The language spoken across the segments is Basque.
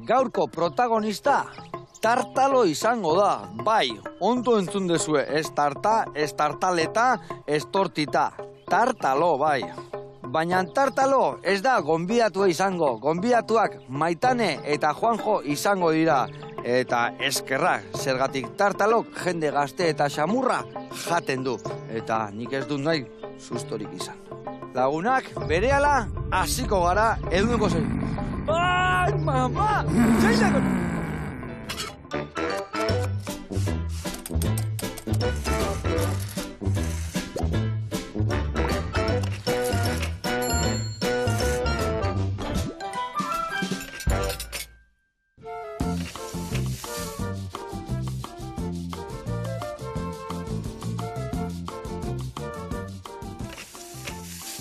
gaurko protagonista tartalo izango da. Bai, ondo entzun dezue, ez tarta, ez tartaleta, ez tortita. Tartalo, bai. Baina tartalo ez da gonbidatua izango. Gonbidatuak Maitane eta Juanjo izango dira. Eta eskerrak, zergatik tartalok jende gazte eta xamurra jaten du. Eta nik ez dut nahi sustorik izan. Lagunak, berehala, hasiko gara eduneko zen. Ai, mama! Zaizako!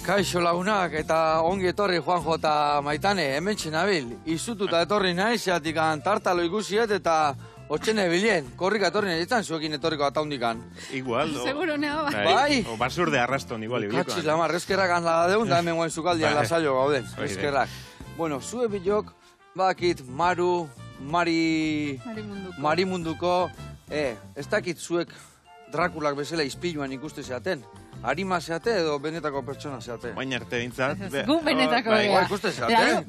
Kaixo lagunak eta ongi etorri Juanjo eta Maitane, hemen txenabil. Izututa etorri nahi, zeatik tartalo ikusiet eta otxene bilien. Korrika etorri nahi, etzan zuekin etorriko ataundikan. Igual, seguro nea bai. O basurde arraston igual ibiliko. Katxiz lamar, eskerrak anlaga deun, da hemen guen zukaldian lasaio gauden. Eskerrak. Bueno, zue bilok, bakit, Mari munduko, ez dakit zuek Drakulak bezala izpiluan ikuste zeaten. Arima zeate edo benetako pertsona zeate? Baina arte bintzat. Gu benetako bai, ikuste zeate?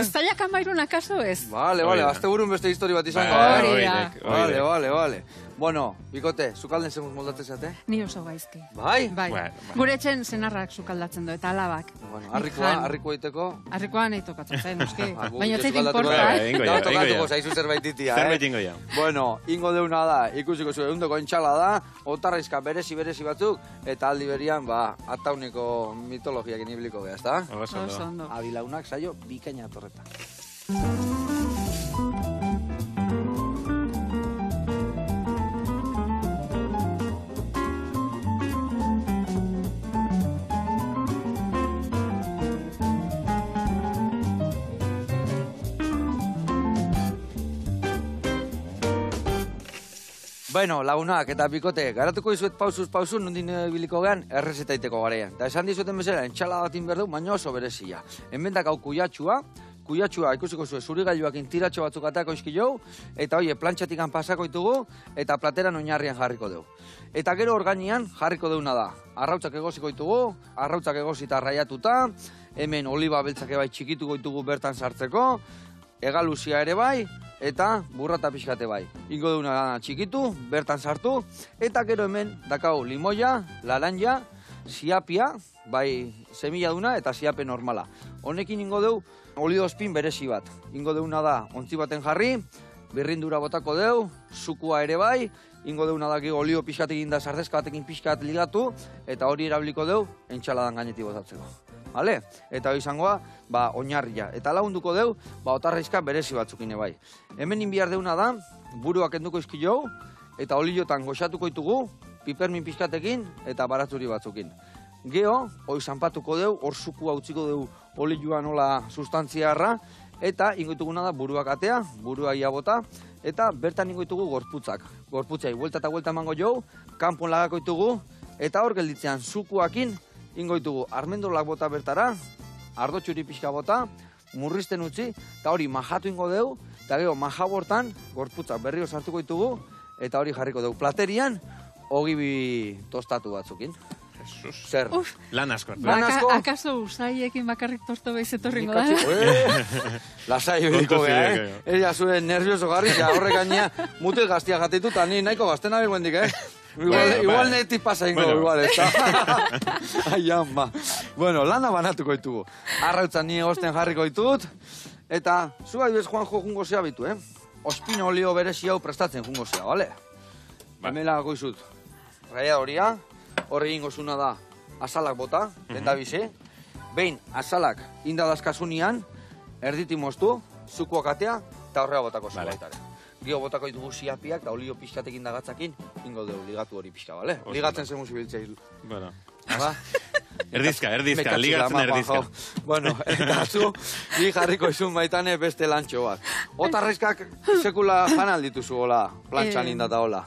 Uztailak amairun akaso ez? Vale, azte burun beste histori bat izango. Vale. Bueno, bikote, zukalden zemuz moldatzen zeate? Ni oso gaizki. Bai? Gure etxen senarrak zukaldatzen du, eta alabak. Bueno, harrikoa iteko? Harrikoa nahi tokatzen zen, noski. Baina ez importa, Gau tokatuko zaizu zerbait itia, Zerbait ingo ja. Bueno, ingo deuna da, ikusiko zuen, eundoko entxala da, otarraizka berezi batzuk, eta aldi berian, atauniko mitologiak inibiliko geha, ezta? Oso ondo. Abilaunak saio bikaina torreta. Bueno, lagunak eta bikote, garatuko dizuet pausuz, nondin biliko gehan, errezetaiteko garean. Eta esan dizueten bezala, entxala batin berdu, baina oso berezia. Hemendak hau kuiatxua ikusiko zuen, zurigailuakin tiratxo batzuk atako izkilou, eta oie, plantxatikan pasako ditugu, eta plateran oinarrian jarriko dugu. Eta gero organian jarriko deuna da. Arrautzak egosiko ditugu, arrautzak egosita raiatuta, hemen oliba beltzak bai txikituko ditugu bertan sartzeko, egaluzia ere bai, eta burrata pixkate bai. Ingo deuna txikitu, bertan sartu, eta gero hemen dakau limoia, laranja, siapia, bai semilla duna eta siape normala. Honekin ingo deu oliospin berezi bat. Ingo deuna da ontzi baten jarri, birrindura botako deu, sukua ere bai, ingo deuna da olio pixkatekin da sardezka batekin pixkat ligatu, eta hori erabiliko deu entxaladan gainetik botatzeko. Vale? Eta hori izangoa, oinarria. Eta lagunduko deu, otarraizka berezi batzukine bai. Hemen inbiar deuna da, buruak enduko izkilou, eta oliotan goxatuko ditugu, pipermin pixkatekin eta baratzuri batzukin. Geo, hori zanpatuko deu, hor sukua utziko deu olioan nola sustantziarra, eta ingoituguna da buruak atea, burua ia bota, eta bertan ingoitugu gorputzak. Gorputzai, buelta eta buelta emango jau, kanpon lagako ditugu, eta hor gelditzean sukuakin, ingoitugu armendolak bota bertara, ardotxuri pixka bota, murrizten utzi, eta hori majatu ingo deu, eta gero majabortan gorputzak berrio sartuko ditugu, eta hori jarriko deu platerian, ogibi tostatu batzukin. Jesus. Zer? Lan asko. Akaso usaiekin bakarrik tosto behiz etorringo da? Lasai biriko geha, Ella zuen nervioso garri, horrek gainea mutil gaztia jatitu, eta ni nahiko gazten abil guendik, Igual netik pasa ingo, igual, ez da. Ai, ama. Bueno, lana banatuko ditugu. Arrautzan ni egosten jarriko ditut. Eta, zu bai bez Juanjo jungo zea bitu, Ospino olio berezi hau prestatzen jungo zea, bale? Hemela goizut. Raia horia, horre ingo zuna da azalak bota, lenda bize. Behin, azalak indadazkazunian, erditi moztu, zukuak atea, eta horrea botako zua baitare. Gio botako ditugu siapiak, eta olio pixkatekin dagatzakin, ingo dugu ligatu hori pixka, bale? Ligatzen zen muzibiltzea hilu. Bueno. Erdizka, ligatzen erdizka. Bueno, eta zu, bi jarriko izun baitane beste lantxo bat. Otarraizkak sekula janal dituzu hola, plantxan indata hola.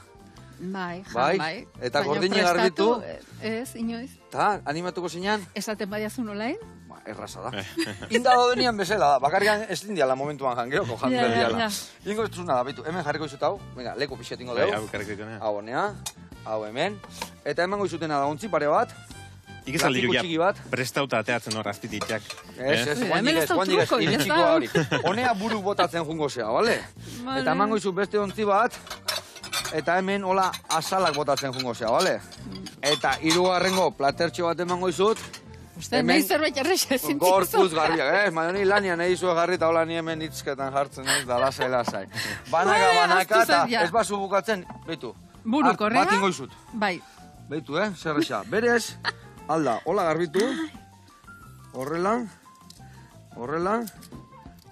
Bai. Eta gordine garbitu. Ez, inoiz. Ta, animatuko zinean? Esaten badiazu nolain? erraza da. Inda dodenian bezala da, bakarrian ez dindiala momentuan jangeoko jantzera diala. Ingo ez da, bitu, hemen jarriko izut hau, venga, leku pixetingo dugu. Hau karriko ituna. Hau honea, hau hemen. Eta emango izutena da ontzi pare bat. Ikizaldiru Platiko txiki bat. prestauta ateatzen hor azpititzak. Ez, Hemen ez da truko, ya iritsiko está. hori. Honea buru botatzen jungo zea, bale? Vale. Eta emango izut beste ontzi bat, eta hemen hola azalak botatzen jungo zea, bale? Eta hirugarrengo platertxo bat emango izut, Uste, hemen nahi zerbait erresa ezin gorpuz garbiak, Maioni lanian nahi zuen jarri, eta hola ni hemen hitzketan jartzen ez, da lasai. Banaka, ahaztu eta zen, ja. ez bazu bukatzen, beitu. Buru, korrea? Bat ingo izut. Bai. Beitu, zerresa. Berez, alda, hola garbitu, horrela,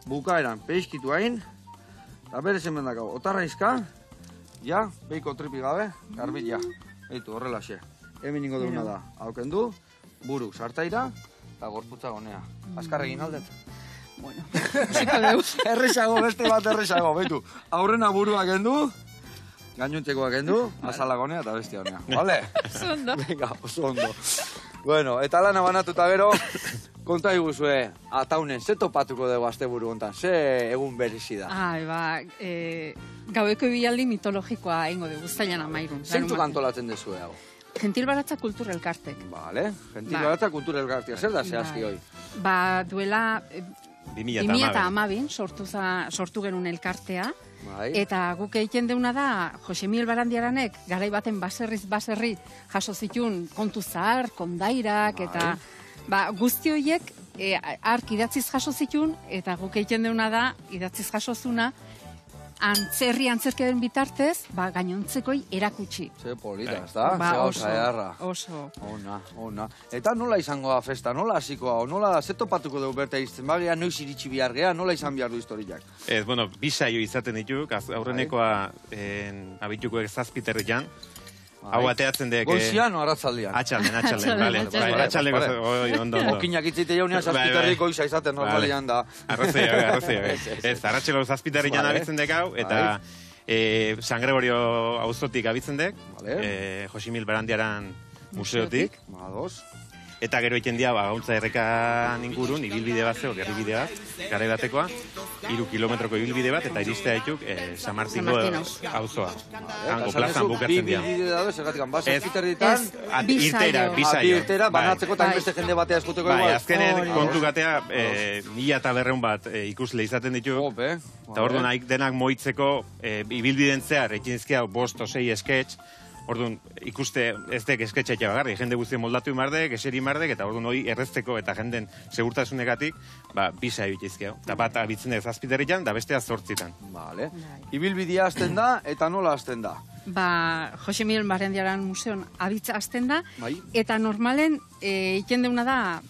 bukaeran, peixkitu hain, eta berez hemen dakau, otarraizka, ja, beiko tripi gabe, garbit ja. Beitu, horrela xe. Hemen ingo duguna da, haukendu, buru sartaira, eta gorputza gonea. Azkar egin aldet. Bueno, ziko deu. Erresago, beste bat erresago, beitu. Aurrena burua kendu, gainontzekoa kendu, azala gonea eta bestia honea. Vale? Oso ondo. Venga, oso ondo. Bueno, eta lana banatuta gero, konta iguzue, ataunen, ze topatuko dugu asteburu hontan, ze egun berezi da. Ai, ba, gaueko ibilaldi mitologikoa ingo dugu, zailan amairun. Zeintzuk antolatzen dezue hau? Gentil Baratza Kultur Elkartek. Vale, Gentil Ba. Baratza Kultur Elkartea, zer da zehazki hoi? Ba, duela 2012. 2012 sortu genuen elkartea. Bai. Eta guk egiten deuna da, Jose Miguel Barandiaranek, garai baten baserri jaso zitun kontu zahar, kondairak, Bai. eta ba, guzti horiek ark idatziz jaso zitun, eta guk egiten deuna da, idatziz jaso zuna, antzerkeren bitartez, ba, gainontzekoi erakutsi. Ze polita, ez da? Ba, Ze gauza oso, edarra. oso. Ona. Eta nola izango da festa, nola hasiko hau, nola ze topatuko dugu berte izten, bagia noiz iritsi behar gea, nola izan behar du historiak? Ez, bueno, bi saio izaten dituk, aurrenekoa abituko zazpiterrian. Hau ateatzen dek... Goizian o arratzaldian? Atxalden, Atxalden, bale. atxalden. Atxalden, ondo. Okinak itzite jaunean, zazpiterriko goiza izaten normalian da. Arrazia. Ez, arratxelo zazpiterrian Vale. abitzen dek hau, eta San Gregorio auzotik abitzen dek, Vale. Josimil Barandiaran museotik, Mados. eta gero egiten dia, gauntza errekan ingurun, ibilbide bat zeo, gerribide bat, garai batekoa, 3 kilometroko ibilbide bat, eta iristea dituk San Martino auzoa. Hango plazan bukatzen dira. Bi bide dago, zergatik, zazpiterritan, Bi Irtera, saio. bi saio. irtera, banatzeko eta Bai. beste jende batea eskuteko Bai, igual. azkenen Hori. kontu gatea, 1200 bat ikusle izaten ditu. Ope. Eta orduan haik denak moitzeko, ibilbiden zehar, ekinzkia bost o 6 sketch, orduan ikuste ez dek sketxeak bagarri, jende guztien moldatu imardek, eseri imardek, eta orduan hori errezteko eta jenden segurtasunegatik, bi saio itizkea. Eta bat abitzen da zazpiterritan, da bestea 8. Vale. Ibilbidea hasten da, eta nola hasten da? Ba, Jose Miguel Barandiaran museon abitza hasten da, Bai. eta normalen egiten deuna da,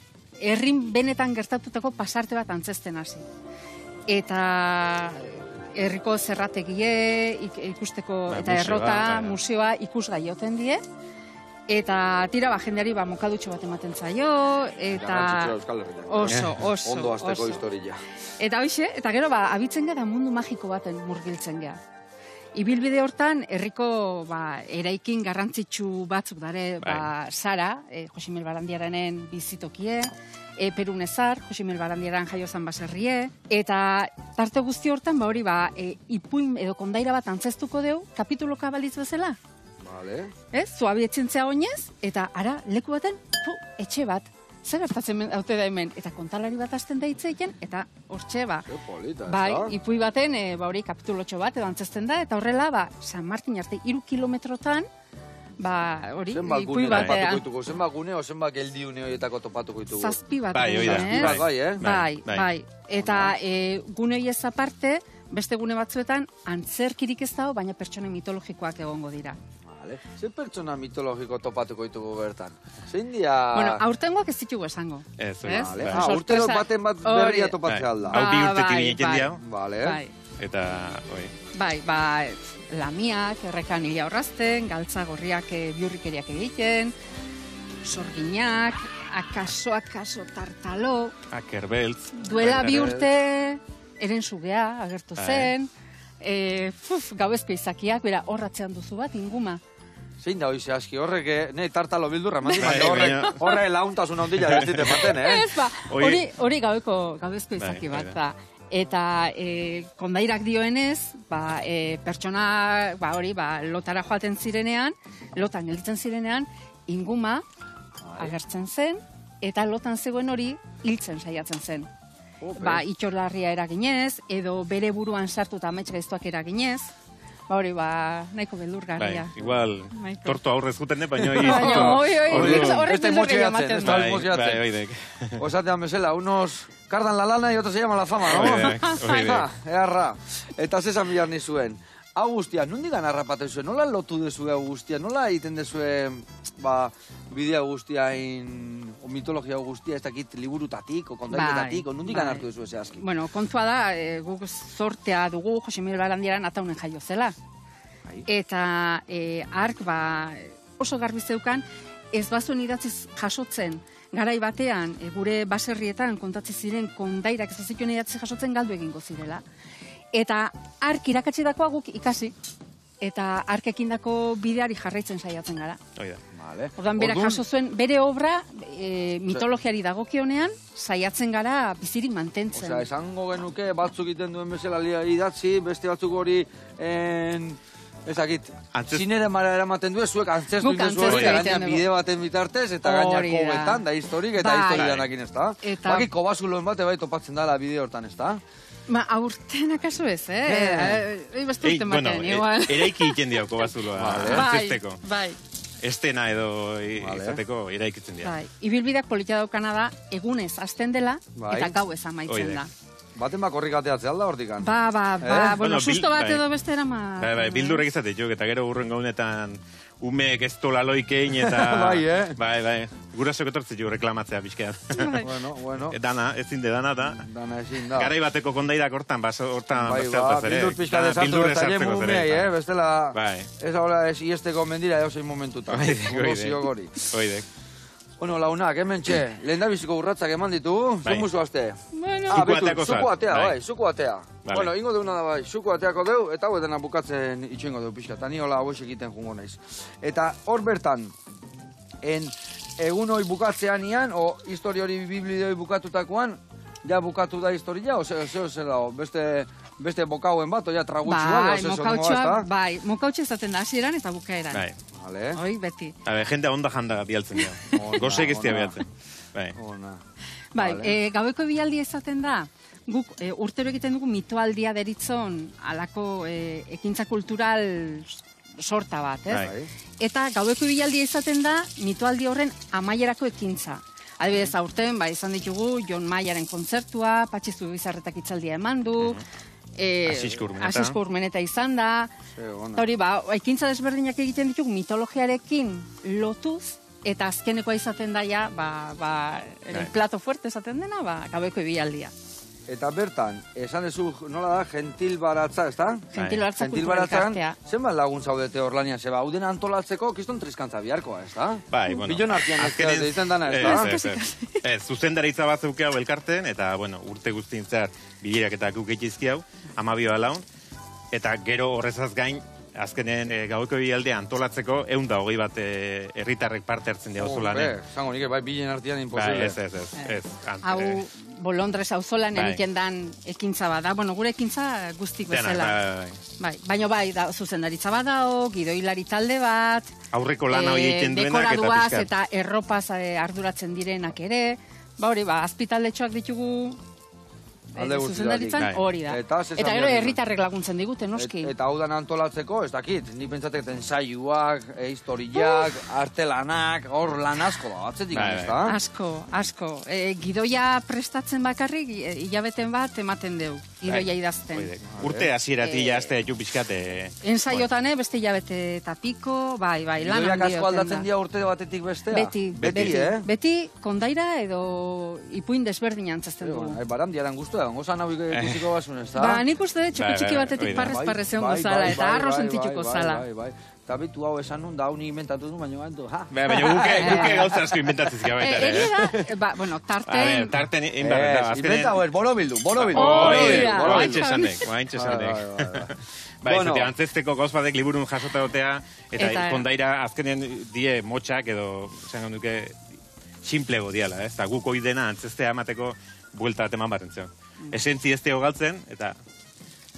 herrin benetan gertatutako pasarte bat antzesten hasi. Eta herriko zerrategie ikusteko, Bai, eta museoa, errota, bai. museoa ikusgai joten die, eta tira jendeari mokadutxo bat ematen zaio, eta Garrantzitsua Euskal Herrian. oso, Ondo azteko oso. historia. Eta hoxe, eta gero abitzen gara mundu magiko baten murgiltzen gara. Ibilbide hortan, herriko eraikin garrantzitsu batzuk dare, Sara, Josimel Barandiaranen bizitokie, Perunezar, Josimel Barandiaran jaiozan baserrie, eta tarte guzti hortan, hori ipuin edo kondaira bat antzestuko deu, kapituloka balitz bezala. Vale. Zu abietzintzea oinez, eta ara, leku baten, etxe bat. Zer gertatzen haute da hemen, eta kontalari bat hasten da hitzeiten, eta hortxe Ze polita, ez bai, da? ipui baten, hori kapitulotxo bat, edo antzesten da, eta horrela, San Martin arte 3 kilometrotan, hori, Zenbat ipui gune topatuko batean. ditugu, zenbat gune o zenbat geldiune horietako topatuko ditugu. 7 bat. Bai, hori da. gune, Bai, bai, eh? Bai. Eta gune horiez aparte, beste gune batzuetan, antzerkirik ez dago, baina pertsone mitologikoak egongo dira. Vale. Ze pertsona mitologiko topatuko ditugu bertan? Zein dia... Bueno, aurtengoak ez ditugu esango. Ez, Ez? Vale. Sorpresa. Urtero baten bat berria topatzea alda. Hau bi Ah, urtetik bai, egiten bai. diau, Vale. Bai. eta, oi, Bai, lamiak, errekan hila horrazten, galtza gorriak biurrikeriak egiten, sorginak, akaso tartalo, akerbeltz. duela Bai, bi urte eren sugea agertu zen, gauezpe izakiak, bera horratzean duzu bat, inguma. Zein da hoize aski, horrek, ne tartalo bildurra, horre launtasun handila bestite maten, Ez, ba, hori gauezko izaki bat, da. Eta kondairak dioenez, pertsona, lotara joaten zirenean, lotan gelditzen zirenean, inguma agertzen zen, eta lotan zegoen hori hiltzen saiatzen zen. Itxolarria eraginez, edo bere buruan sartu eta amets gaiztuak eraginez, hori, nahiko beldurgarria. Igual, torto aurrez guten, baina horrek beldurgarria ematen da. Osatean bezala, unos cardan la lana y otros se llama la fama, no? Earra. Eta zesan bilar nizuen. Hau guztia, nondigan harrapaten zuen? Nola lotu dezue hau guztia? Nola egiten dezue bidea guztiain, o mitologia guztia, ez dakit liburutatik, o kontaiketatik, o nondigan hartu dezue zehazki? Bueno, kontua da, guk zortea dugu Jose Miguel Barandiaran ataunen jaio zela. Eta ark oso garbi zeukan, ez bazuen idatziz jasotzen, garai batean, gure baserrietan kontatzen ziren kondairak ez bazituen idatziz jasotzen galdu egingo zirela. Eta ark irakatsi dakoa guk ikasi, eta arkekin dako bideari jarraitzen saiatzen gara. Ordan berak jaso zuen, bere obra mitologiari dagokionean saiatzen gara bizirik mantentzen. Osea, esango genuke batzuk egiten duen bezala idatzi, beste batzuk hori ezakit, zinere mara eramaten du, zuek antzestu indezu hori, gainean bide baten bitartez, eta gainako hobetan, da historik eta historianekin, ez da? Baki kobazuloen bate bai topatzen dala bide hortan, ez da? Aurten akaso ez, Beste urten batean, igual. Eraiki egiten diau kobazuloa, antzesteko. Bai. Estena edo izateko eraikitzen dira. Ibilbideak politia daukana da, egunez hasten dela, eta gauez amaitzen da. Baten korrik ateatzea alda hortikan. Bueno, susto bat edo beste erama. Bildurrek izatea jo, eta gero urren gaunetan umeek ez tola loikein, eta... Bai. Gurasok etortzen jo reklamatzea pixkean. Bueno. Dana, ezin de dana da. Dana ezin da. Garai bateko kondairak hortan beste hartaz ere. Bildur pixka desartu eta jemu umei, bestela... Ez ahora ez iesteko mendira edo zein momentuta. Oidek. Bueno, launak, hemen txe, lehen da biziko urratzak eman ditu, zumuzu azte. Zuku atea. Bueno, ingo deuna da bai, zuku ateako deu, eta hau edena bukatzen itxengo deu pixka, eta ni hola hau egiten jungo naiz. Eta hor bertan, egun hori bukatzean ian, o histori hori biblioi bukatutakoan, ja bukatu da historia, o zeo zela, beste bokauen bat, oia tragutxua, Bai, mokautxe zaten da hasieran eta bukaeran. Hoi, beti. Jendea onda jandaga bialtzen da. Gozek ez dira bialtzen. Bai, gaueko bialdi ezaten da, guk urtero egiten dugu mitoaldia deritzon alako ekintza kultural sorta bat, ez? Eta gaueko bialdia izaten da mitoaldi horren amaierako ekintza. Adibidez, aurten, izan ditugu, Jon Maiaren kontzertua, Patxizu Bizarretak itzaldia eman du, Asisko Urmeneta izan da, hori, ekintza desberdinak egiten ditugu mitologiarekin lotuz, eta azkenekoa izaten daia, plato fuerte esaten dena, gaueko bialdia. Eta bertan, esan dezu, nola da, gentil baratza, ez da? Gentil baratza kultura elkartea. Zenbat lagun zaudete hor lanian, zeba, hau dena antolatzeko, kiston trizkantza biharkoa, ez da? Bai, bueno. Bilon artian ez egiten dana, ez da? Ez, zuzendaritza bat zeukea elkarten, eta, bueno, urte guztien zehar bilerak eta guk eitizki hau, 12 laun, eta gero horrezaz gain, azkenen gaueko bialdea antolatzeko 120 bat herritarrek parte hartzen dira auzolanen. Zango nik, bilen artian imposible. Ez. Hau Bolondres auzolan egiten dan ekintza bada. Bueno, gure ekintza guztik bezala. Baina da, zuzendaritza badao, gidoilari talde bat, aurreko lana hori egiten duenak eta pixkat. Dekoraduaz eta erropaz arduratzen direnak ere. Hori, azpitaldetxoak ditugu zuzendaritzan hori da. Eta gero herritarrek laguntzen digute, noski. Eta hau dan antolatzeko, ez dakit, ni pentsatek ensaiuak, historiak, artelanak, hor lan asko da, atzetik, ez da? Asko. Gidoia prestatzen bakarrik, hilabeten bat ematen deu, gidoia idazten. Urte hasieratik jazte ditu pixkate. Ensaiotan, beste hilabete eta piko, bai, lan handio. Gidoiak asko aldatzen dira urte batetik bestea? Beti, kondaira edo ipuin desberdin antzazten dugu. Barandiaran guztua. Gozan hau ikusiko basun, ez da? Nik uste txiki batetik parrez egon gozala, eta arro sentituko zala. eta bitu hau esan nun, da hau nik inventatu du, baina gantu, ha? Baina guke gauza asko inventatzen zika baita ere. Bueno, tarten... Tarten inbarren. Inventa, borobildu. Oaintxe esanek. Bueno. Antzesteko gauz badek liburun jasota dotea, eta kondaira azkenen die motxak edo, esan duke, simplego diala, ez? Eta guk oidena antzestea emateko buelta teman batentzio. Esentzi ez teo galtzen, eta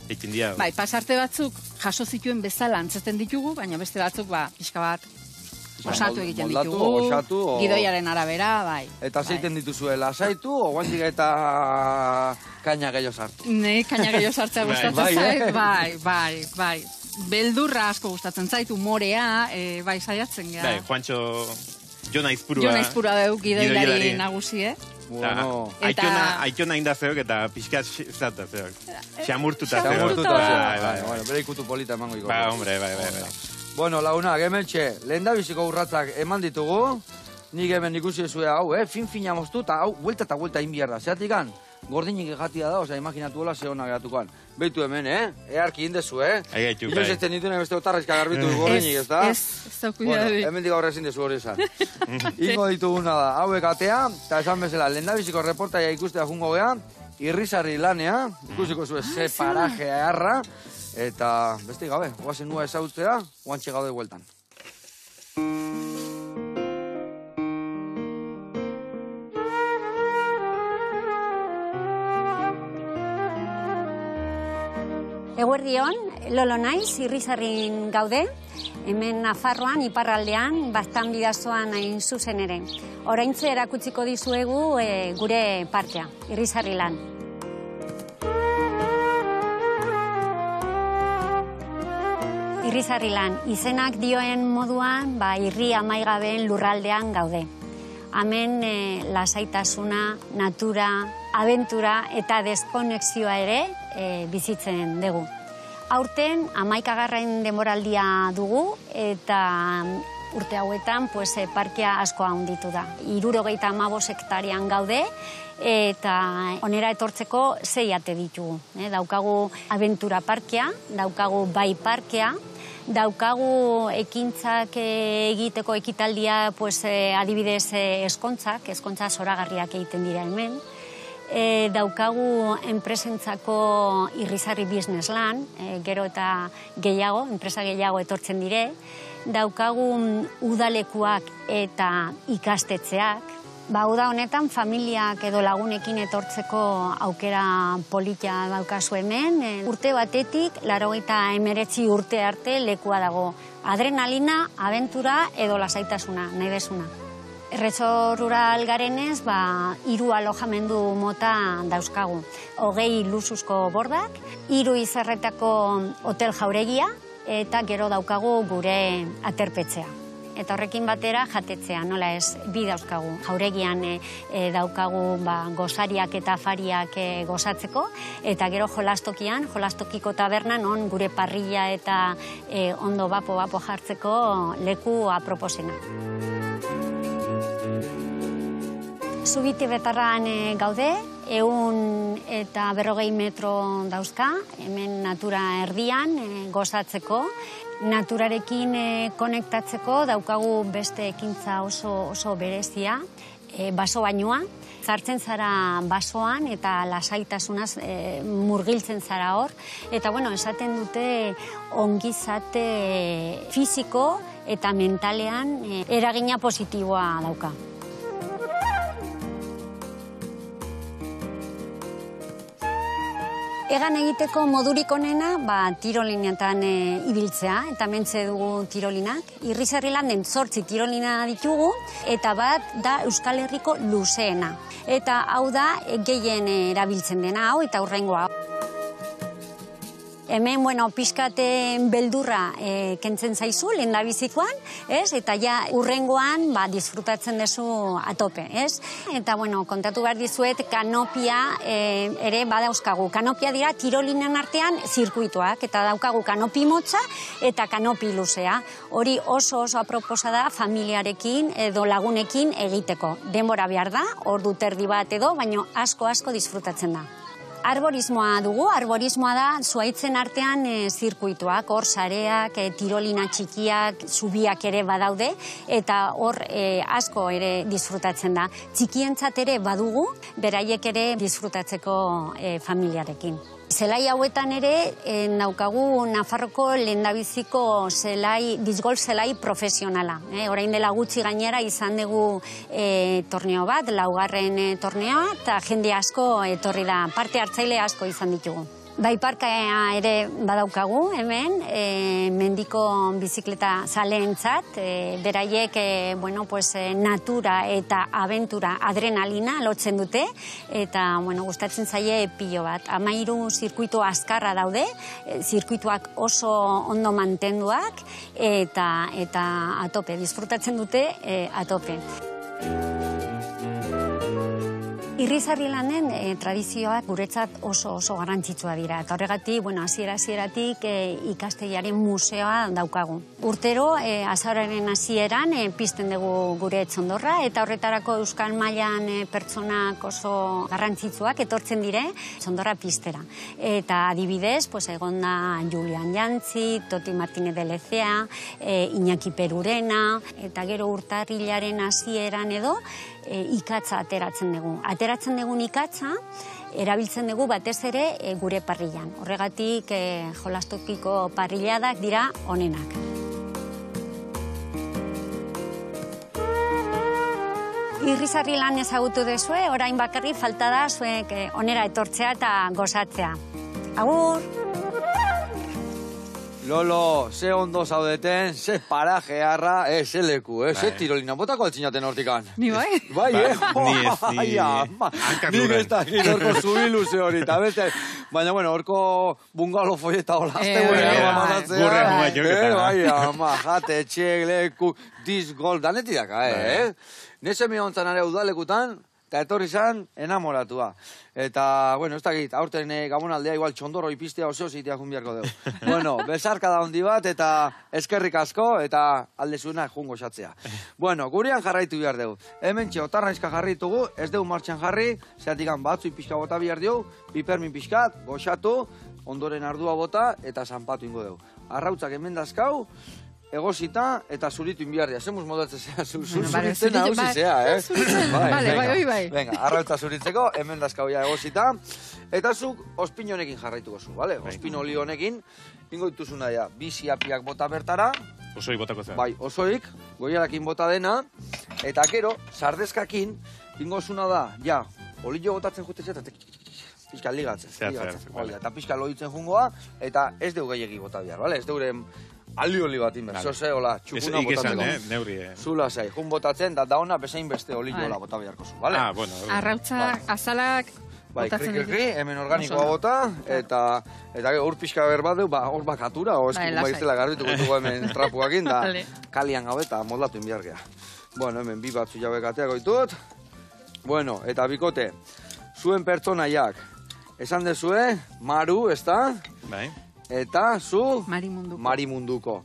eikin dia. Bai, pasarte batzuk jaso zituen bezala antzesten ditugu, baina beste batzuk, pixka bat, osatu egiten ditugu, gidoiaren arabera, bai. Eta zeiten dituzue lasaitu, o guantik eta kaina gehiago sartu? Ne, kaina gehiago sartzea gustatzen zait, bai. Beldurra asko gustatzen zait, umorea, bai, saiatzen gara. Bai, Juancho... Jona Izpurua deu gidoilari nagusi, Bueno, aitona indazeok eta pixkat zeok. Xamurtuta zeok. Bueno, bere ikutu polita emango iko. Hombre. Bueno, lagunak, hementxe, lehendabiziko urratzak eman ditugu, nik hemen ikusi ezue hau, fin-fina moztu, eta hau, vuelta eta vuelta inbiarra. Zeatik gan, gordinik egatia da, oza, imaginatuela zehona geratukoan. Beitu hemen, earki indezu, Aiaitu, bai. Inoz ez tenituen beste otarrizka garbitu gordinik, ez da? Ez daukuiari. Hemen diga horrezin dezu hori esan. Ingo dituguna da, hauek atea, eta esan bezala, lehendabiziko reportaia ikustea jungo geha, irrizarri lanea, ikusiko zuen ze parajea erra, eta beste gabe, guazen nua ezautzea, guantxe gaude bueltan. Eguerdion, Lolo naiz, irrizarrin gaude, hemen Nafarroan, iparraldean, baztan bidazoan hain zuzen ere. Oraintze erakutsiko dizuegu gure parkea, irrizarri lan. Irrizarri lan, izenak dioen moduan, irri amaigabeen lurraldean gaude. Hemen lasaitasuna, natura, abentura eta deskonexioa ere bizitzen dugu. Aurten 11. denboraldia dugu eta urte hauetan parkea asko handitu da. 75 hektarean gaude eta onera etortzeko 6 ate ditugu. Daukagu abentura parkea, daukagu bai parkea, daukagu ekintzak egiteko ekitaldia adibidez eskontza zoragarriak egiten dira hemen. Daukagu enpresentzako irrizarri business lan, gero eta gehiago, enpresa gehiago etortzen dire. Daukagu udalekuak eta ikastetzeak. Uda honetan familiak edo lagunekin etortzeko aukera polita daukazu hemen. Urte batetik, 89 urte arte lekua dago. Adrenalina, abentura edo lasaitasuna, nahi desuna. Erretxo rural garenez, 3 alojamendu mota dauzkagu. 20 luzuzko bordak, 3 izarretako hotel jauregia, eta gero daukagu gure aterpetzea. Eta horrekin batera jatetzea, nola ez, 2 dauzkagu. Jauregian daukagu gozariak eta afariak gozatzeko, eta gero jolastokiko tabernan on gure parrilla eta ondo bapo jartzeko leku aproposena. Zubiti betarran gaude, 140 metro dauzka, hemen natura erdian gozatzeko. Naturarekin konektatzeko daukagu beste ekintza oso berezia, baso bainua. Zartzen zara basoan eta lasaitasunaz murgiltzen zara hor. Eta esaten dute ongizate fisiko eta mentalean eragina positiboa dauka. Egan egiteko modurik onena, tirolinetan ibiltzea, eta mentze dugu tirolinak. Irrizarri landen 8 tirolina ditugu, eta bat da Euskal Herriko luzeena. Eta hau da gehien erabiltzen dena hau, eta hurrengoa. Hemen, pixkaten beldurra kentzen zaizu, lehendabizikoan, eta ja urrengoan disfrutatzen dezu atope, ez? Eta, kontatu behar dizuet, kanopia ere badauzkagu. Kanopia dira tirolinen artean zirkuituak, eta daukagu kanopi motza eta kanopi luzea. Hori oso aproposa da familiarekin edo lagunekin egiteko. Denbora behar da, ordu terdi bat edo, baina asko disfrutatzen da. Arborismoa dugu, arborismoa da zuaitzen artean zirkuituak, hor sareak, tirolina txikiak, zubiak ere badaude, eta hor asko ere disfrutatzen da. Txikientzat ere badugu, beraiek ere disfrutatzeko familiarekin. Zelai hauetan ere, daukagu Nafarroko lehendabiziko disgolf zelai profesionala. Orain dela gutxi gainera izan dugu torneo bat, 4. torneoa, eta jende asko etorri da, parte hartzaile asko izan ditugu. Bai, parka ere badaukagu, hemen, mendiko bizikleta zaleentzat, beraiek, natura eta abentura, adrenalina lotzen dute, eta, gustatzen zaie pilo bat. 13 zirkuitu azkarra daude, zirkuituak oso ondo mantenduak, eta atope, disfrutatzen dute atope. Irrizarrilanen tradizioak guretzat oso garrantzitsua dira. Eta horregatik, hasieratik ikastegiaren museoa daukagu. Urtero, azaroaren hasieran pizten dugu gure txondorra, eta horretarako euskal mailan pertsonak oso garrantzitsuak etortzen dire txondorra piztera. Eta adibidez, egon da Julian Jantzi, Toti Martínez de Lezea, Iñaki Perurena, eta gero urtarrilaren hasieran edo, ikatza ateratzen dugu. Ateratzen dugun ikatza, erabiltzen dugu batez ere gure parrillan. Horregatik jolastokiko parrilladak dira onenak. Irrizarrilan ezagutu duzue, orain bakarrik falta da zuek onera etortzea eta gozatzea. Agur! Lolo, ze ondo zaudeten, ze paraje harra, ze leku, ze tirolina, botako altzinaten hortikan. Ni bai? Bai, Ni Nik ez da horko zubiluze hori, eta beste, baina, horko bungalo foieta hola, bai, ama, jate, txek, leku, disgol, danetiraka, Nese mi hontzan are udalekutan, eta etorri zan, enamoratua. Eta, ez dakit, aurten gabonaldea igual txondoro ipistea oso zitea junbiarko dugu. Besarka da hondi bat, eta eskerrik asko, eta alde zuena jungo xatzea. Gurean jarraitu behar dugu. Hemen otarraizka jarritugu, ez dugu martxan jarri, zehatikan batzu pixka bota behar dugu, pipermin pixkat, goxatu, ondoren ardua bota, eta zanpatu ingo dugu. Arrautzak hemen dazkau, egosita eta zuritu inbiardia. Zemuz modatzen zea, zuritzen nagusi zea, Bai. Venga, arrautza zuritzeko, hemen dazkau ja egosita. Eta zuk ospin honekin jarraituko zu, bale? Ospin oli honekin, ingo dituzuna ja, biziapiak bota bertara. Osoik botako zea. Bai, osoik, goiarakin bota dena. Eta gero, sardezkakin, ingo zuna da, ja, olillo botatzen jute zeta, pixka ligatzen. Eta pixka loitzen jungoa, eta ez dugu gehiagi bota behar, bale? Ez deuren ali bat inber, zoze, hola, txukuna botatzeko. Neurri, Zula zai, jun botatzen, da ona bezain beste oliola bota beharko zu, bale? Arrautza, azalak, bai, kri, hemen organikoa bota, eta ur pixka berbadeu, hor bakatura, eskun baizela garbituko dugu hemen trapuakin, da kalian gau eta moldatu inbiargea. Hemen bi batzu jabekateak oitut. Eta bikote, zuen pertsonaiak, esan dezue, Maru, ez da? Bai. Eta zu? Marimunduko.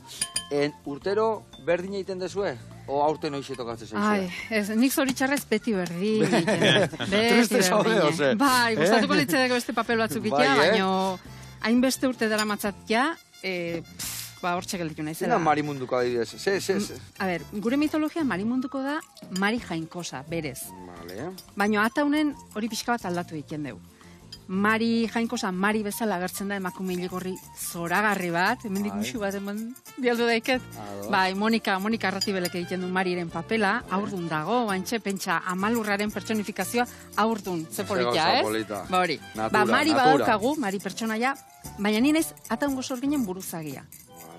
Urtero berdin egiten dezue? O aurten hoize tokatzen zaizue? Nik zoritxarrez beti berdin egiten. Triste zaude, ose? Bai, gustatuko litzedeko beste papel batzuk itea, baina hainbeste urte dara matzatia, hortxe gelditu nahi zela. Zena Marimunduko adibidez? A ber, gure mitologia Marimunduko da Mari Jainkosa, berez. Vale. Baina ataunen hori pixka bat aldatu egiten dugu. Mari Jainkosa, Mari bezala agertzen da emakume ilegorri zoragarri bat, hemendik musu bat eman dialdu daiket. Bai, Monika Arratibelek egiten du Mariren papela, aurdun dago, baintxe, pentsa, amalurraren pertsonifikazioa aurdun, ze politia, ez? Ba hori. Mari badaukagu, Mari pertsonaia, baina ni naiz ataungo sorginen buruzagia.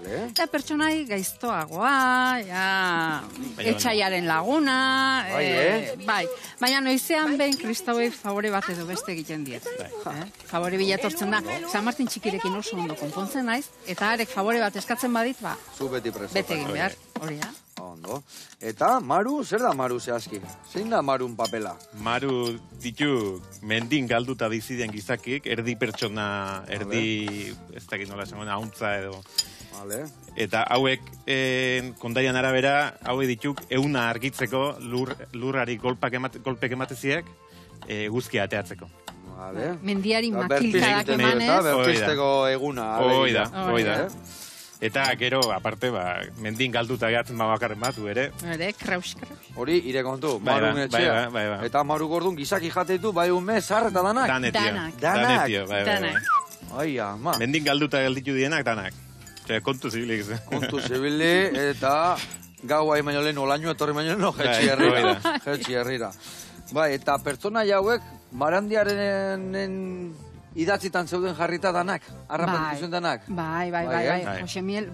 Eta pertsonai gaiztoagoa, etxaiaren laguna, bai. Baina noizean behin kristauei favore bat edo beste egiten diet. Favore bilatortzen da, San Martin txikirekin oso ondo konpontzen naiz, eta arek favore bat eskatzen badit, zu beti preso. Bete egin behar, hori da. Ondo. Eta Maru, zer da Maru zehazki? Zein da Marun papela? Maru ditu mendin galduta biziden gizakik, erdi pertsona, erdi, ez dakit nola esan, hauntza edo. Vale. Eta hauek, kondaian arabera, hauek dituk euna argitzeko lurrari golpek emateziek, guzkia ateatzeko. Vale. Mendiari makilkadak emanez. Berpisteko eguna. Hoi da. Eta gero, aparte, mendin galduta gehatzen bakarren batu ere. Kraus. Hori, ire kontu, marun etxea. Eta maruk orduan gizaki jateitu, bai un mes, zar eta danak. Danak. Ai, ama. Mendin galduta gelditu dienak, danak. Kontu zibilik. Kontu zibili, eta gau bai baino lehen, olaino etorri baino lehen, jetxi herrira. Bai, eta pertsona jauek, Barandiaren idatzitan zeuden jarrita danak, harrapentu zuen danak. Bai. Jose Miel,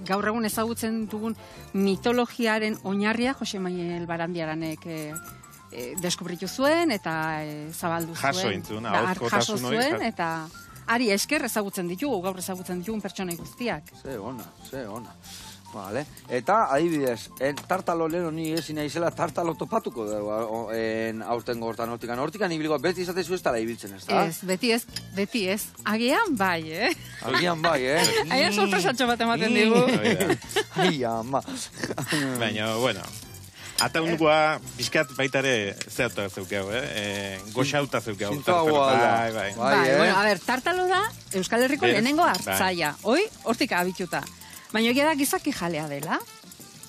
gaur egun ezagutzen dugun mitologiaren oinarria Jose Miel Barandiaranek deskubritu zuen eta zabaldu zuen. Jaso zuen, eta ari esker ezagutzen ditugu, gaur ezagutzen ditugun pertsonai guztiak. Ze ona. Vale. Eta, adibidez, tartalo lehen honi ezin aizela tartalo topatuko dugu aurtengo hortikan ibiliko, beti izatezu ez tala ibiltzen, ez da? Ez, beti ez. Agian bai, Agian bai, Agian sorpresatxo bat ematen digu. Ai, ama. Baina, bueno, ata ungoa, bizkat baitare zehatu zeukeu, goxauta zeukeu. Zintuagoa da. Bai, a ber, tartalo da, Euskal Herriko lehenengo hartzaia. Hoi, hortik abituta. Baina egia da gizaki jalea dela.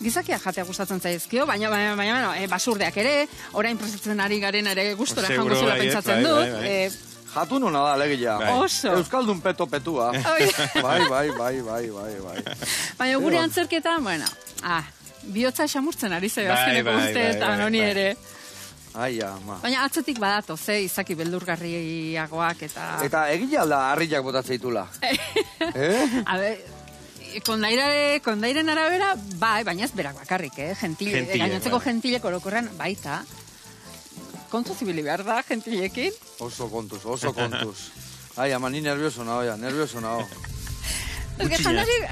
Gizakia jatea gustatzen zaizkio, baina basurdeak ere, orain prozetzen ari garen ere gustora jango zela pentsatzen dut. Jatu nuna da, legila. Oso. Euskaldun petua. Bai. Baina gure antzerketan, bihotza esamurtzen ari zeu azkeneko urteetan honi ere. Ai, ama. Baina atzetik badatoz, izaki beldurgarriagoak eta... Eta egila da harriak botatzeitula. Kondairen arabera, baina ez berak bakarrik, gainotzeko gentile korokorran baita. Kontu zibili behar da, gentilekin? Oso kontuz. Ai, ama, ni nervioso nago.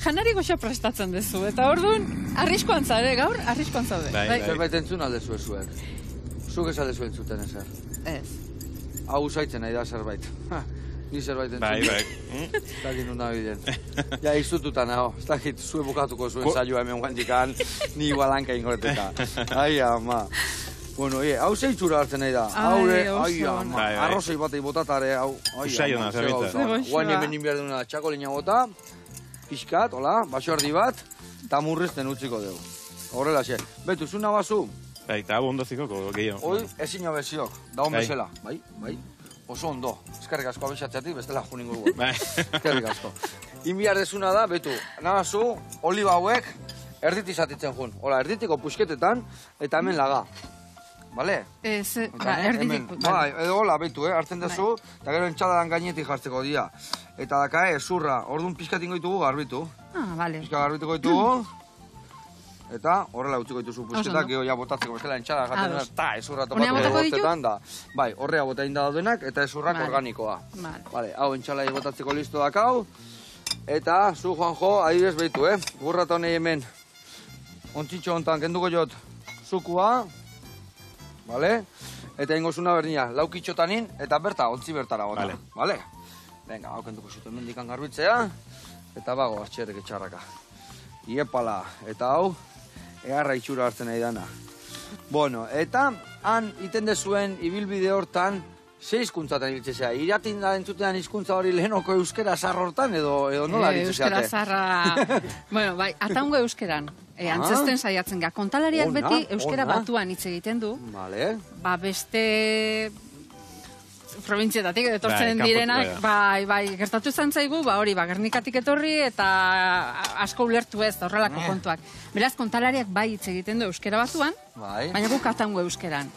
Janari goxo prestatzen dezu, eta orduan, arriskoan zare, gaur, arriskoan zaude. Zerbait entzun aldezu ezuek. Zuk ez aldezu entzuten ezer. Ez. Hau usaitzen nahi da zerbait. Ni zerbait entzun. Bai. Ez dakit nuna biden. Ja, izututa nago. Ez dakit zue bukatuko zuen saioa hemen guantikan, ni igualanka ingorteta. Ai, ama. Bueno, hau zeitzura hartzen nahi da. Ai, ama. Arrozei batei botatare, hau. Usaiona, zerbitza. Guain hemen inbiar duna txakolina bota, pixkat, hola, baso erdi bat, eta murrizten utziko dugu. Horrela xe. Betu, zuna bazu? Bai, eta hau ondo zikoko, gehiago. Hoi, ezin abeziok. Da hon bezala. Bai. Oso ondo. Eskerrik asko abixatzeatik, bestela juningo dugu. Eskerrik asko. Inbiar dezuna da, betu, nahazu, oliba hauek, erdit izatitzen jun. Hola, erditiko pusketetan, eta hemen laga. Bale? Erditik. Bai, edo hola, betu, hartzen dezu, eta gero entxaladan gainetik jartzeko dia. Eta daka, zurra, orduan pizkatingo ditugu garbitu. Bale. Pizka garbituko ditugu. Eta horrela utziko dituzu pusketak, geho ja botatzeko bestela entxada jaten duen, eta ezurra topatu bostetan da. Bai, horrea bota inda daudenak, eta ezurrak organikoa. Vale, hau entxalai botatzeko listo dakau. Eta, zu Juanjo, adibidez behitu, Gurrata honei hemen, ontzitxo hontan, kenduko jot, zukua. Vale? Eta ingo zuna berdina, laukitxotanin, eta berta, ontzi bertara gota. Vale? Venga, hau kenduko zuten mendikan garbitzea, eta bago, atxerrek etxarraka. Iepala, eta hau, egarra itxura hartzen nahi dana. Bueno, eta han iten dezuen ibilbide hortan, ze hizkuntzatan ibiltzea? Iratin da entzutean hizkuntza hori lehenoko euskera zar hortan, edo nola ditzeate? Euskera zarra... Bueno, bai, ataungo euskeran. Antzesten saiatzen ga. Kontalariak beti euskera batuan hitz egiten du. Vale. Beste... Probintzietatik etortzen direnak, bai, gertatu izan zaigu, hori, Gernikatik etorri eta asko ulertu ez, horrelako kontuak. Beraz, kontalariak bai hitz egiten du euskera batuan, baina guk atango euskeran.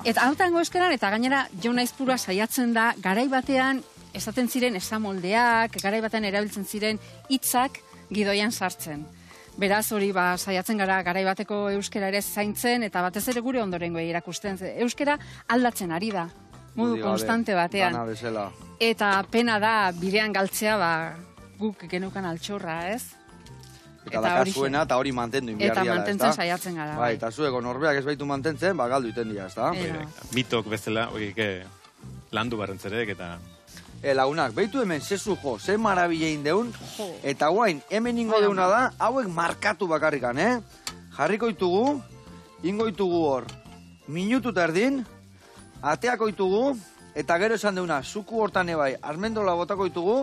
Eta atango euskeran, eta gainera, Jon Aizpurua saiatzen da, garai batean, esaten ziren esamoldeak, garai batean erabiltzen ziren hitzak gidoian sartzen. Beraz, hori, saiatzen gara garai bateko euskera ere zaintzen, eta batez ere gure ondorengo irakusten. Euskera aldatzen ari da. Modu konstante batean. Eta pena da, bidean galtzea, guk genukan altxorra, ez? Eta dakazuena, eta hori mantendu inbiarria da, ez da? Eta mantentzen saiatzen gara. Bai, eta zueko norbeak ez baitu mantentzen, galdu iten dira, ez da? Mitok bezala, landu barrentzerek, eta... Lagunak, behitu hemen, ze zujo, ze marabilein deun, eta guain, hemen ingo deuna da, hauek markatu bakarrikan, Jarriko ingo itugu hor, minutu eta erdin, ateako ditugu, eta gero esan deuna, zuku hortan ebai, armendola botako ditugu,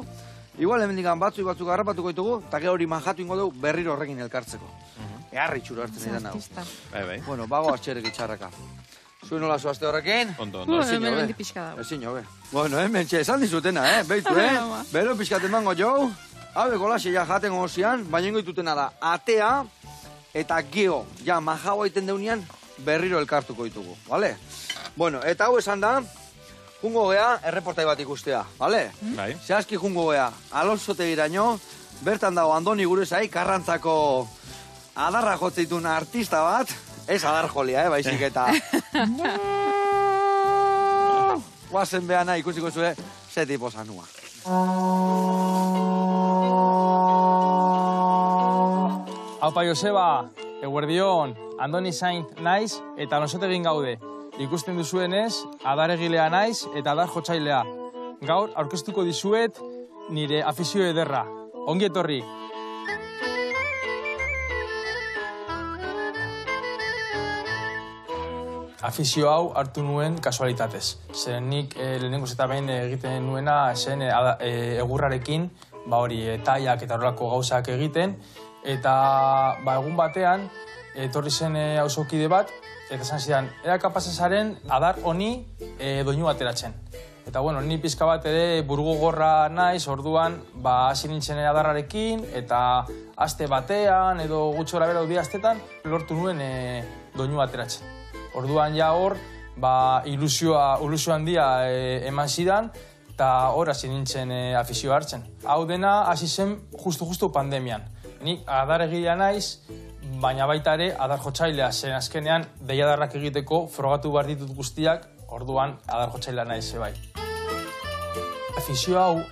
igual hemendikan batzuk harrapatuko ditugu, eta gero hori manjatu ingo dugu berriro horrekin elkartzeko. Eharri txuro hartzen edan hau. Bai. Bueno, bago atxerek itxarraka. Zuen nola zoazte horrekin? Ondo. Hemen mendi pixka dago. Ezin jo, Bueno, hemen txe, esan dizutena, beitu, Bero pixkaten mango jo, habe golaxe ja jaten gozian, baina ingoitutena da, atea, eta geo, ja, majau aiten deunean, berriro elkartuko ditugu, bale? Bueno, eta hau esan da, jungo gea, erreportai bat ikustea, bale? Bai. Zehazki jungo gea, Alonsote giraino, bertan dago Andoni Gurezai, Karrantzako adarra jotzeitun artista bat, ez adar jolia, baizik eta... Guazen behana ikusiko zue, ze tipo zanua. Aupa Joseba, eguerdion, Andoni Sainz naiz eta Alonsote egin gaude. Ikusten duzuenez, adaregilea naiz eta adar jotzailea. Gaur aurkeztuko dizuet nire afizio ederra. Ongi etorri. Afizio hau hartu nuen kasualitatez. Zeren nik lehenengo eta behin egiten nuena zen egurrarekin, hori taiak eta horrelako gauzak egiten, eta egun batean etorri zen auzokide bat, eta esan zidan, era kapazazaren adar honi doinu ateratzen. Eta ni pizka bat ere burgo gorra naiz, orduan hasi nintzen adarrarekin, eta aste batean edo gutxora bera bi astetan lortu nuen doinu ateratzen. Orduan ja hor, ilusio handia eman zidan, eta hor hasi nintzen afizio hartzen. Hau dena hasi zen justu pandemian. Nik adaregilea naiz, baina baita ere adar jotzailea zen azkenean deiadarrak egiteko frogatu behar ditut guztiak, orduan adar jotzailea naiz bai. Afizio hau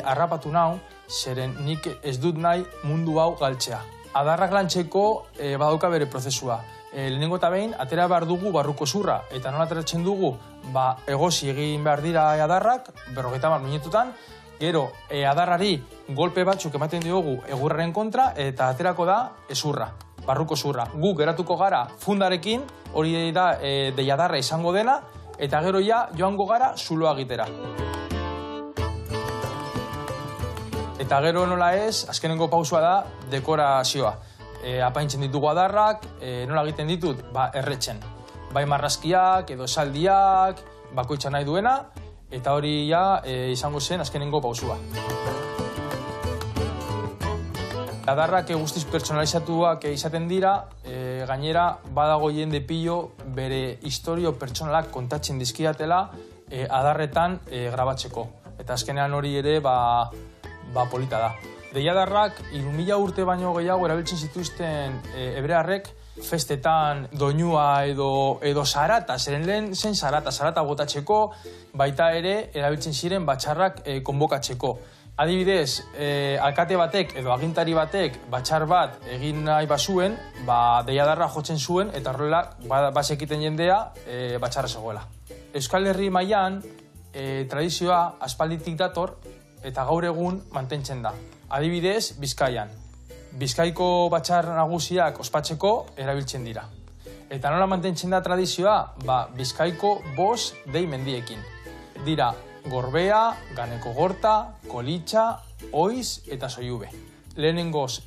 harrapatu nau, zeren nik ez dut nahi mundu hau galtzea. Adarrak lantzeko badauka bere prozesua. Lehenengo eta behin, atera behar dugu barruko zurra, eta nola ateratzen dugu, egosi egin behar dira adarrak, 50 minututan, gero adarrari golpe batzuk ematen diogu egurraren kontra, eta aterako da ezurra, barruko zurra. Gu geratuko gara fundarekin, hori da deiadarra izango dena, eta gero ja joango gara zuloa egitera. Eta gero nola ez, azkenengo pausua da dekorazioa. Apaintzen ditugu adarrak, nola egiten ditut? Erretzen. Bai marrazkiak edo esaldiak, bakoitza nahi duena, eta hori ja izango zen azkenengo pausua. Adarrak guztiz pertsonalizatuak izaten dira, gainera badago jende pilo bere historio pertsonalak kontatzen dizkidatela adarretan grabatzeko. Eta azkenean hori ere polita da. Deiadarrak 3000 urte baino gehiago erabiltzen zituzten hebrearrek festetan doinua edo zarata, zeren lehen zen zarata botatzeko, baita ere erabiltzen ziren batxarrak konbokatzeko. Adibidez, alkate batek edo agintari batek batxar bat egin nahi bazuen, deiadarra jotzen zuen eta horrela bazekiten jendea batxarra zegoela. Euskal Herri mailan tradizioa aspalditik dator eta gaur egun mantentzen da. Adibidez, Bizkaian. Bizkaiko batxar nagusiak ospatzeko erabiltzen dira. Eta nola mantentzen da tradizioa? Bizkaiko 5 dei mendiekin. Dira Gorbea, Ganeko Gorta, Kolitxa, Oiz eta Soiube. Lehenengoz,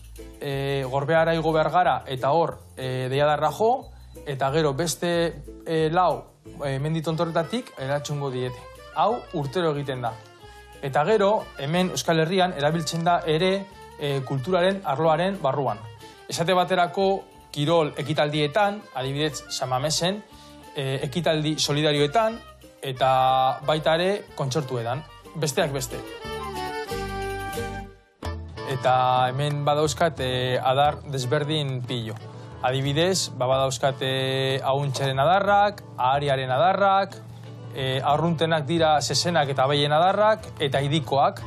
Gorbeara igo behar gara eta hor deiadarra jo, eta gero beste 4 mendi tontorretatik eratxungo diete. Hau urtero egiten da. Eta gero, hemen Euskal Herrian erabiltzen da ere kulturaren arloaren barruan. Esate baterako kirol ekitaldietan, adibidez San Mamesen, ekitaldi solidarioetan, eta baita ere kontzertuetan, besteak beste. Eta hemen badauzkat adar desberdin pilo. Adibidez, badauzkat ahuntxeren adarrak, ahariaren adarrak, arruntenak dira zezenak eta behien adarrak, eta idikoak,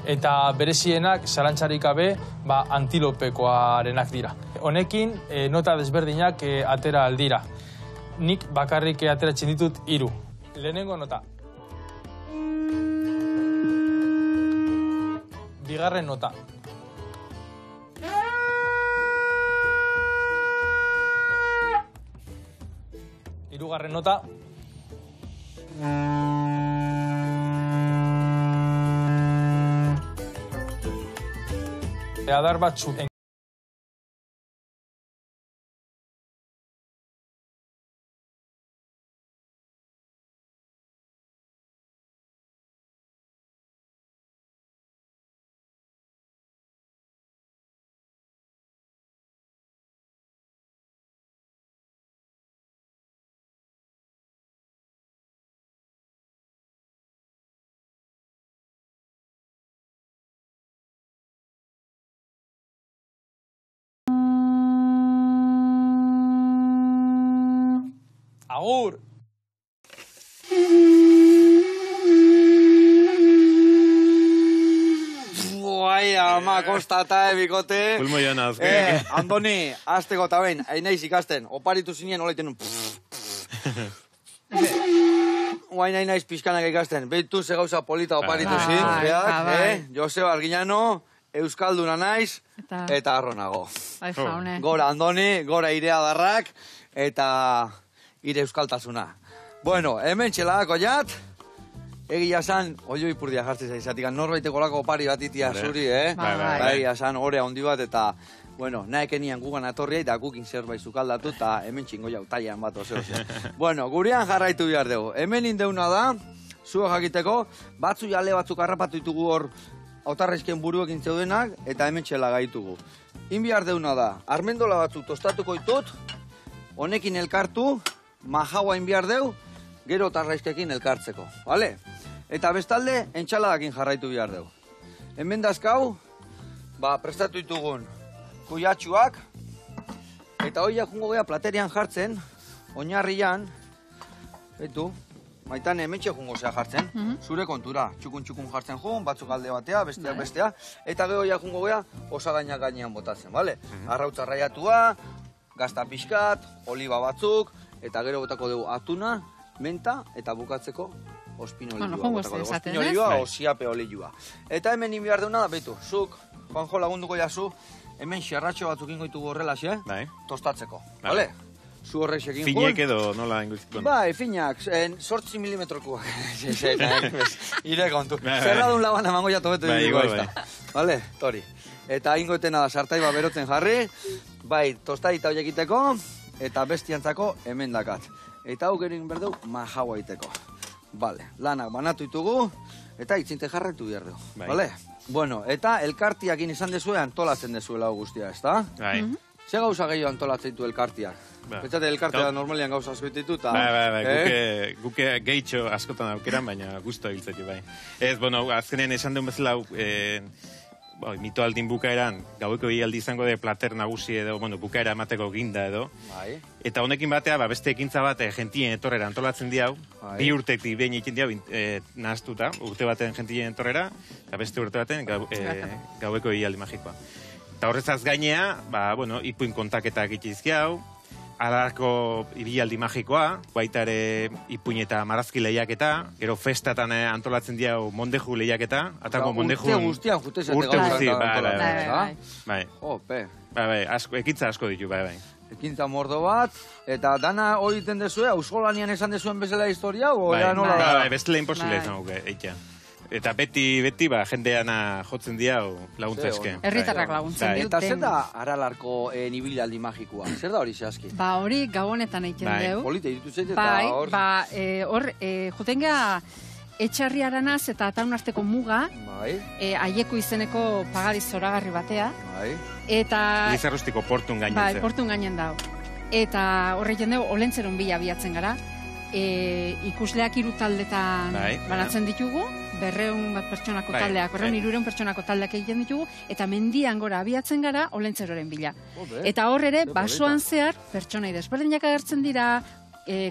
eta berezienak zalantzarik gabe antilopekoarenak dira. Honekin, nota desberdinak atera aldira. Nik bakarrik ateratzen ditut 3. Lehenengo nota. Bigarren nota. Hirugarren nota. Adar batzuk agur! Guai, ama, kostata, bikote. Pulmo jana, azkenean. Andoni, azteko eta behin, hain naiz ikasten, oparitu zinen, olaiten un... Guain hain naiz pixkanak ikasten, behitu ze gauza polita oparitu zin, beak, Joseba Arginano, Euskalduna naiz, eta arronago. Gora Andoni, gora Irea Darrak, eta ire euskaltasuna. Bueno, hemen txelagako jat, egia san, oio ipurdia jartzen zaizatik, norbaiteko lako opari bat itia zuri, egia san, orea hondi bat, eta, bueno, naekenian gugan atorria, eta gukin zerbait zukaldatu, eta hemen txingo jau, taian bat, ose. Bueno, gurean jarraitu behar dugu. Hemen indeuna da, zua jakiteko, batzu jale batzuk harrapatu ditugu hor, autarrezken buruekin zeudenak, eta hemen txela gaitugu. Inbiar deuna da, armendola batzuk tostatuko ditut, honekin elkartu, majaua inbiar deu, gero tarraizkekin elkartzeko, bale? Eta bestalde, entxaladakin jarraitu behar deu. Hemen dazkau, prestatu ditugun kuyatxuak, eta horiak jungo gea platerian jartzen, oinarrian, betu, maitan hemen jungo zea jartzen, zure kontura, txukun jartzen jun, batzuk alde batea, bestea, eta gero horiak jungo gea osagainak gainean botatzen, bale? Arrautza raiatua, gazta pixkat, oliba batzuk, eta gero botako dugu atuna, menta, eta bukatzeko ospinolioa. Ospinolioa o siape olioa. Eta hemen inbiar deuna da, behitu, zuk, Juanjo lagunduko jazu, hemen xerratxo batzuk ingoitugu horrela, tostatzeko, bale? Zu horrek sekin jun. Finek edo nola ingoiziko? Bai, finak, 8 milimetrokoak. Ire kontu. Zerradun laban emango jatu betu ditugu aizta. Bale, tori. Eta ingoetena da sartai berotzen jarri, bai, tostadita horiek iteko, eta bestiantzako hemen dakat. Eta hau gerin berdeu majaua iteko. Bale, lanak banatu ditugu, eta itzinte jarraitu behar dugu. Bale? Bueno, eta elkartiakin izan dezue antolatzen dezuela hau guztia, ez da? Bai. Ze gauza gehiago antolatzen ditu elkartiak? Pentsate elkartea normalian gauza asko ditu, eta... Bai, guke gehitxo askotan aukeran, baina guztu egiltzetik, bai. Ez, bueno, azkenean esan duen bezala, mito aldin bukaeran, gaueko ialdi izango de plater nagusi edo, bukaera emateko ginda edo. Eta honekin batea, beste ekintza bat, jentien etorrera antolatzen diau, bi urtetik behin egin diau, nahaztuta, urte baten jentien etorrera, eta beste urte baten gaueko ialdi magikoa. Eta horrezaz gainea, ipuin kontaketak itizkiau, alarko ibilaldi magikoa, baita ere ipuin eta marazki lehiaketa, gero festatan antolatzen diau mondeju lehiaketa, atako mondeju... Urte guztian jutezate bai. Ekintza asko ditu, bai. Ekintza mordo bat, eta dana hori iten dezue, ausolanian esan dezuen bezala historia, bai, bestela imposible izan guke, eitea. Eta beti, jendeana jotzen dira laguntzezke. Herritarrak laguntzen dute. Eta zer da aralarko nibilaldi magikoa? Zer da hori zehazki? Hori gabonetan egiten deu. Polite, iritu zait eta hor... Hor, joten geha etxarriaranaz eta ataunarteko muga, aieko izeneko pagadiz zoragarri batea. Eta... Lizarrostiko portun gainen zer. Portun gainen dau. Eta horreiten dugu, olentzeron bila biatzen gara. Ikusleak 3 taldetan banatzen ditugu, 200 pertsonako taldeak, 200 pertsonako taldeak egiten ditugu, eta mendian gora abiatzen gara olentzeroren bila. Eta hor ere, basoan zehar, pertsonai desberdinak agertzen dira,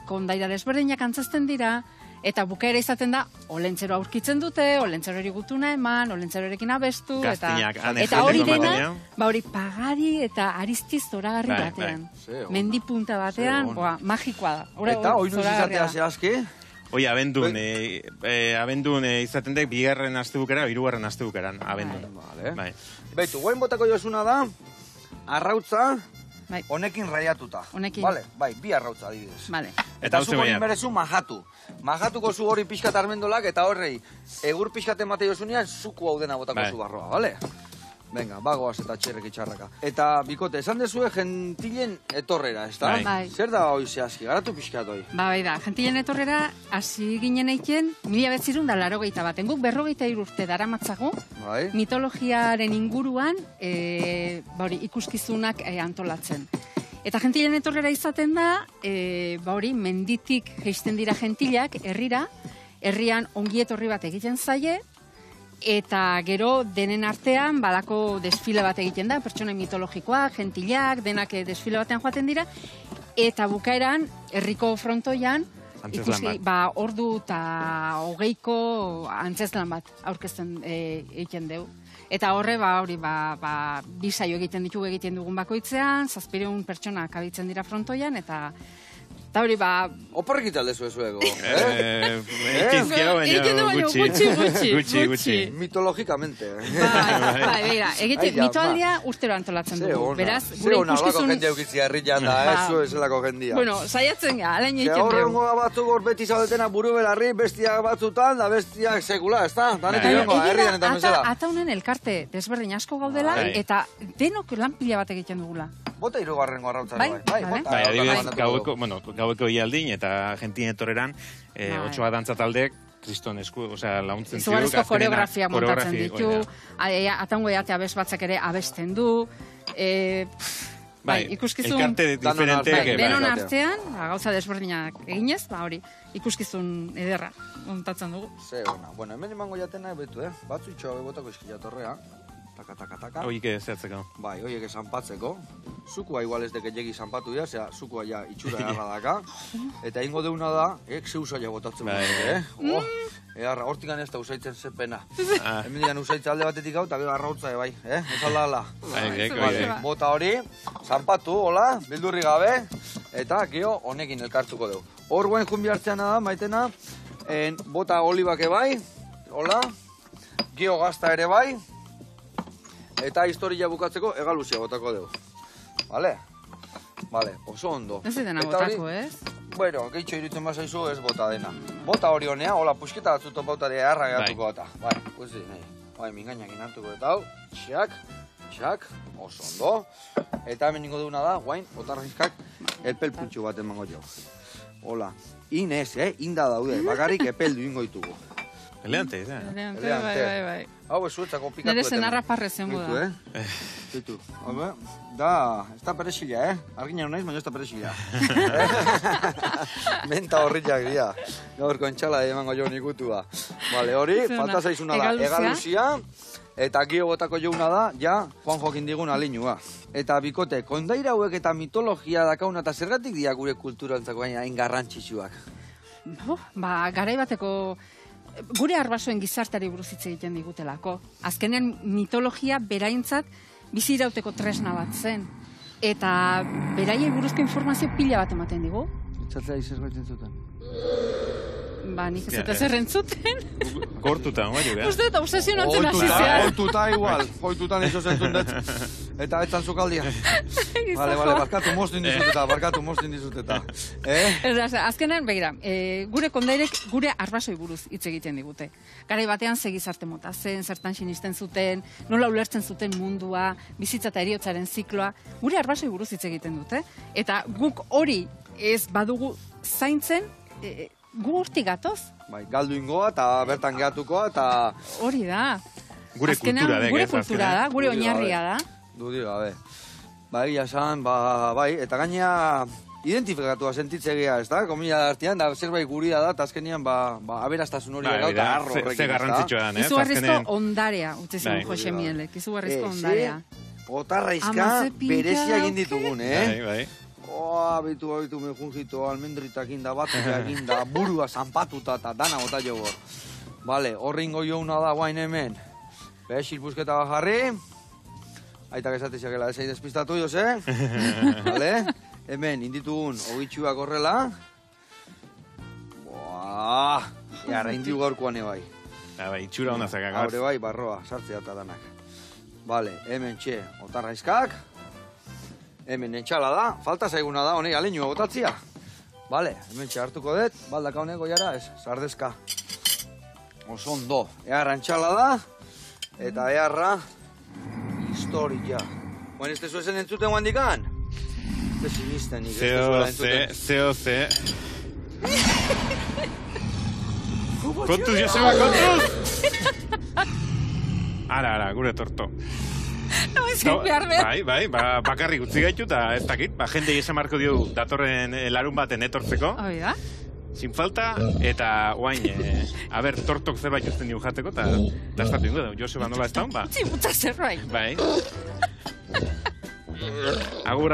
kondaira desberdinak antzazten dira, eta bukaera izaten da, olentzero aurkitzen dute, olentzerori gutuna eman, olentzerorekin abestu, eta hori dena, hori pagari eta aristiz zoragarri batean. Mendipunta batean, magikoa da. Eta hori nuiz izatea zehazki? Hoi, abendun izaten dek, 2. astebukera, 3. astebukeran, abendun. Beitu, guen botako josuna da, arrautza, Bai. Honekin raiatuta. Honekin. Vale, bai, bi arrautza adibidez. Vale. Eta hau zuk hori zuen berezu majatu. Majatuko zu hori pixkat armendolak eta horrei egur pixkat emate jozunean zuku hau dena botako Bai. zu barroa, bale? Venga, bagoaz eta txerrek itxarraka. Eta, bikote, esan dezue gentilen etorrera, ez da? Bai. Bai. Zer da hoi zehazki, garatu pixkat hoi. Bai da, gentilen etorrera, hasi ginen eiken, 1981 guk 43 urte daramatzago, Bai. mitologiaren inguruan, ikuskizunak antolatzen. Eta gentilen etorrera izaten da, menditik geisten dira gentilak, herrian ongietorri bat egiten zaie, eta gero denen artean balako desfile bat egiten da, pertsona mitologikoa, gentilak, denak desfile batean joaten dira, eta bukaeran, herriko frontoian, Antzezlan bat. ordu eta 20ko antzezlan bat aurkezten egiten dugu. Eta horre, bi saio egiten dugun bakoitzean, 700 pertsona kabitzen dira frontoian, eta hori, Oporrik italdezu ezuego. Ekizkia, baina gutxi. Mitologikamente. Bai, beira, mitoaldia urtero antolatzen dugu. Beraz, gure ikuskizun... jendea eukitzia herrian da, ez zelako jendia. Bueno, saiatzen ga, alain egiten dugu. Horrengo batzuk hor beti zaudetena buru belarri, bestiak batzutan, da bestiak sekula, ez da? Danek iriongo, herrian eta mesela. Ata honen elkarte desberdin asko gaudela, eta denok lan pila bat egiten dugula. Bota hirugarrengo arrautzaren Bai, Bai, adibidez, gaueko ialdin eta gentin etorreran, otsoa dantza taldek, kriston esku, launtzen zidu. Izugarrizko koreografia montatzen ditu, atango eate abez batzak ere abesten du, bai, ikuskizun... Elkarte diferenteak. Denon artean, gauza desberdinak eginez, hori, ikuskizun ederra montatzen dugu. Ze ona, bueno, hemen emango jatena betu, batzu itxoa bebotako iskilatorrea, taka. Oike zehatzeko. Bai, oiek zanpatzeko. Zukua igual ez deketegi zanpatu dira, zera zukua ja itxura egarra daka. Eta ingo deuna da, zeusaia botatzen dut, Eharra, hortikan ez da usaitzen zepena. Hemen digan usaitza alde batetik hau, eta gero arrautza, bai, ez ala. Bota hori, zanpatu, hola, bildurri gabe, eta gero honekin elkartuko dugu. Hor guen jumbi hartzeana da, maitena, bota olibake bai, hola, gero gazta ere bai, eta historia bukatzeko egaluzia botako dugu. Vale? Vale, oso ondo. Ez dena botako, ez? Bueno, gehitxo irutzen bazaizu ez bota dena. Bota hori honea, hola, pusketa batzuto bautare harra gehatuko eta. Bai, guzi, nahi. Bai, mingainak inantuko eta hau. Txak, oso ondo. Eta hemen ningo duguna da, guain, otarrizkak epel puntxo bat emango jo. Hola, inez, inda daude, bakarrik epel duingo ditugu. Eleante, bai. Hau ez zuetzako pikatu. Nere zenarra parrezen da. Zitu, da, ez da perexila, Argina naiz, baina ez da perexila. Menta horriak dira. Gaurko entxala emango jo nikutua. Vale, hori, falta zaizuna da, egaluzia. Eta gio botako jouna da, ja, Juan Joakin digun alinua. Eta bikote, kondaira hauek eta mitologia dakauna eta zergatik dira gure kulturantzako baina hain garrantzitsuak. Garai bateko... Gure arbasoen gizartari buruz hitz egiten digutelako. Azkenean mitologia beraintzat bizi irauteko tresna bat zen. Eta beraiei buruzko informazio pila bat ematen digu. Itzatzea izaz baitzen zuten. Nik ez dut zer entzuten. Gortuta, bai, Uste dut obsesionatzen hasi zehar. Hoituta igual, hoitutan izo zentun dut. Eta etzan zukaldia. Vale, barkatu mostin dizuteta. Azkenean, begira, gure kondairek gure arbasoi buruz hitz egiten digute. Garai batean segizarte mota zen, zertan sinisten zuten, nola ulertzen zuten mundua, bizitza eta heriotzaren zikloa, gure arbasoi buruz hitz egiten dute. Eta guk hori ez badugu zaintzen, gu urtik gatoz. Bai, galdu ingoa eta bertan gehatukoa eta... Hori da. Gure kultura da. Gure kultura da, gure oinarria da. Dudi gabe. Egia esan, bai, eta gainea identifikatua sentitzegea, ez da? Komila artean, da zerbait guria da, eta azkenian, aberastasun hori gauta arro horrekin, ez da? Ze garrantzitsua da, Izugarrizko ondarea, utzizimu Jose Mielek, izugarrizko ondarea. Otarraizka berezia egin ditugun, Bai. Bitu, mejunjito, almendritak inda, batzak inda, burua zanpatuta eta dana bota jo gor. Vale, horringo jouna da guain hemen. Bexil busketa bajarri. Aitak esatizakela ezai despistatu joz, Vale, hemen inditugun ogitxuak horrela. Jarra indiu gaurkoan ebai. Bai, itxura hona zakagaz. Haure bai, barroa, sartzea eta danak. Vale, hemen txe, otarraizkak. Hemen entxalada, falta zaiguna da, honei aleinu botatzia. Bale, hemen hartuko dut, baldaka honeko jara, ez, sardezka. Oso ondo, eharra entxalada, eta eharra historia. Guen, ez tezu esen entzuten guandikan? Ez sinisten, nik ez tezuela entzuten. Ze. Kontuz, Joseba, kontuz! Ara, gure torto. No, ez gait behar behar. Bai, bakarrik utzi gaitu, eta ez dakit, jendei esan marko dio datorren larun baten etortzeko. Hoi da. Sin falta, eta oain, tortok zerbait usten diun jateko, eta estatu ingo da, Joseba nola ez daun, ba? Tximuta zerbait. Bai. Agur.